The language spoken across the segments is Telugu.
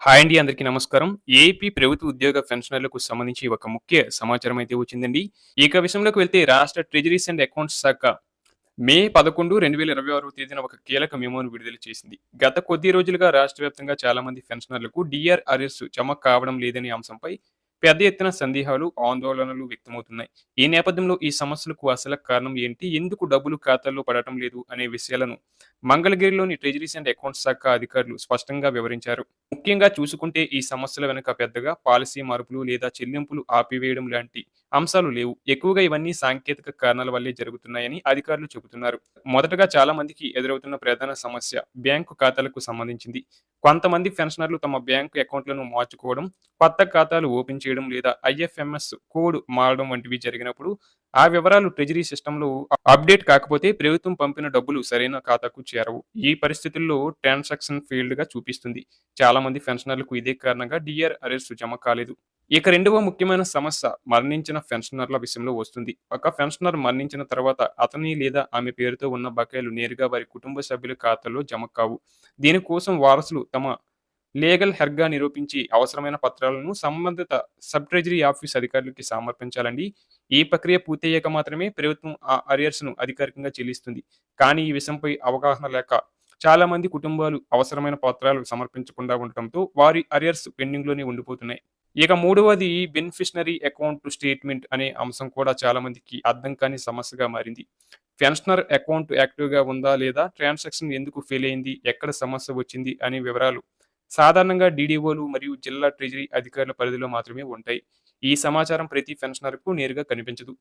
హాయ్ అండి. అందరికీ నమస్కారం. ఏపీ ప్రభుత్వ ఉద్యోగ పెన్షనర్లకు సంబంధించి ఒక ముఖ్య సమాచారం అయితే వచ్చిందండి. ఇక విషయంలోకి వెళ్తే రాష్ట్ర ట్రెజరీస్ అండ్ అకౌంట్స్ శాఖ మే 11, 2026 తేదీన ఒక కీలక మెమోను విడుదల చేసింది. గత కొద్ది రోజులుగా రాష్ట్ర వ్యాప్తంగా చాలా మంది పెన్షనర్లకు డీఆర్ అర్ఎస్ జమ కావడం లేదనే అంశంపై పెద్ద ఎత్తున సందేహాలు, ఆందోళనలు వ్యక్తమవుతున్నాయి. ఈ నేపథ్యంలో ఈ సమస్యలకు అసలు కారణం ఏంటి? ఎందుకు డబ్బులు ఖాతాల్లో పడటం లేదు? అనే విషయాలను మంగళగిరిలోని ట్రెజరీస్ అండ్ అకౌంట్స్ శాఖ అధికారులు స్పష్టంగా వివరించారు. ముఖ్యంగా చూసుకుంటే ఈ సమస్యల వెనుక పెద్దగా పాలసీ మార్పులు లేదా చెల్లింపులు ఆపివేయడం లాంటి అంశాలు లేవు. ఎక్కువగా ఇవన్నీ సాంకేతిక కారణాల వల్లే జరుగుతున్నాయని అధికారులు చెబుతున్నారు. మొదటగా చాలా మందికి ఎదురవుతున్న ప్రధాన సమస్య బ్యాంకు ఖాతాలకు సంబంధించింది. కొంతమంది పెన్షనర్లు తమ బ్యాంకు అకౌంట్లను మార్చుకోవడం, కొత్త ఖాతాలు ఓపెన్ చేయడం లేదా ఐఎఫ్ఎంఎస్ కోడ్ మారడం వంటివి జరిగినప్పుడు ఆ వివరాలు ట్రెజరీ సిస్టంలో అప్డేట్ కాకపోతే ప్రభుత్వం పంపిన డబ్బులు సరైన ఖాతాకు చేరవు. ఈ పరిస్థితుల్లో ట్రాన్సాక్షన్ ఫెయిల్డ్ గా చూపిస్తుంది. చాలా మంది పెన్షనర్లకు ఇదే కారణంగా డిఆర్ అరెస్ట్ జమ కాలేదు. ఇక రెండవ ముఖ్యమైన సమస్య మరణించిన పెన్షనర్ల విషయంలో వస్తుంది. ఒక పెన్షనర్ మరణించిన తర్వాత అతని లేదా ఆమె పేరుతో ఉన్న బకాయిలు నేరుగా వారి కుటుంబ సభ్యుల ఖాతాలో జమ కావు. దీనికోసం వారసులు తమ లీగల్ హెర్గా నిరూపించి అవసరమైన పత్రాలను సంబంధిత సబ్ ట్రెజరీ ఆఫీస్ అధికారులకి సమర్పించాలండి. ఈ ప్రక్రియ పూర్తయ్యాక మాత్రమే ప్రభుత్వం ఆ అరియర్స్ ను అధికారికంగా చెల్లిస్తుంది. కానీ ఈ విషయంపై అవగాహన లేక చాలా మంది కుటుంబాలు అవసరమైన పత్రాలు సమర్పించకుండా ఉండటంతో వారి అరియర్స్ పెండింగ్ లోనే ఉండిపోతున్నాయి. ఇక మూడవది బెనిఫిషనరీ అకౌంట్ స్టేట్మెంట్ అనే అంశం కూడా చాలా మందికి అర్థం కాని సమస్యగా మారింది. పెన్షనర్ అకౌంట్ యాక్టివ్‌గా ఉందా? లేదా? ట్రాన్సాక్షన్ ఎందుకు ఫెయిల్ అయింది? ఎక్కడ సమస్య వచ్చింది? అనే వివరాలు సాధారణంగా డీడీఓలు మరియు జిల్లా ట్రెజరీ అధికారుల పరిధిలో మాత్రమే ఉంటాయి. ఈ సమాచారం ప్రతి పెన్షనర్‌కు నేరుగా కనిపించదు.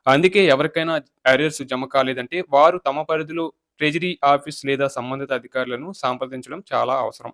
అందుకే ఎవరికైనా అరియర్స్ జమ కాలేదంటే వారు తమ పరిధిలో ట్రెజరీ ఆఫీస్ లేదా సంబంధిత అధికారులను సంప్రదించడం చాలా అవసరం.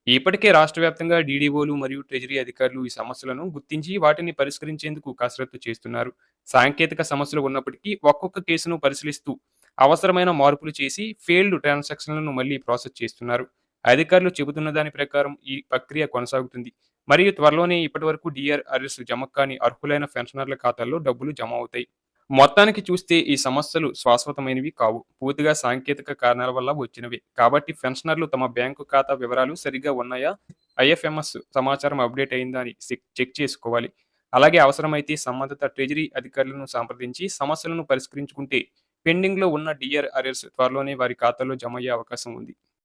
ఇప్పటికే రాష్ట్ర వ్యాప్తంగా డీడీఓలు మరియు ట్రెజరీ అధికారులు ఈ సమస్యలను గుర్తించి వాటిని పరిష్కరించేందుకు కసరత్తు చేస్తున్నారు. సాంకేతిక సమస్యలు ఉన్నప్పటికీ ఒక్కొక్క కేసును పరిశీలిస్తూ అవసరమైన మార్పులు చేసి ఫెయిల్డ్ ట్రాన్సాక్షన్లను మళ్ళీ ప్రాసెస్ చేస్తున్నారు. అధికారులు చెబుతున్న దాని ప్రకారం ఈ ప్రక్రియ కొనసాగుతుంది. మరియు త్వరలోనే ఇప్పటివరకు డీఆర్ అరెస్ట్ జమ కాని అర్హులైన పెన్షనర్ల ఖాతాల్లో డబ్బులు జమ అవుతాయి. మొత్తానికి చూస్తే ఈ సమస్యలు శాశ్వతమైనవి కావు. పూర్తిగా సాంకేతిక కారణాల వల్ల వచ్చినవే. కాబట్టి పెన్షనర్లు తమ బ్యాంకు ఖాతా వివరాలు సరిగ్గా ఉన్నాయా? ఐఎఫ్ఎంఎస్ సమాచారం అప్డేట్ అయిందా అని చెక్ చేసుకోవాలి. అలాగే అవసరమైతే సంబంధిత ట్రెజరీ అధికారులను సంప్రదించి సమస్యలను పరిష్కరించుకుంటే పెండింగ్‌లో ఉన్న డీఆర్ అరెర్స్ త్వరలోనే వారి ఖాతాలో జమయ్యే అవకాశం ఉంది.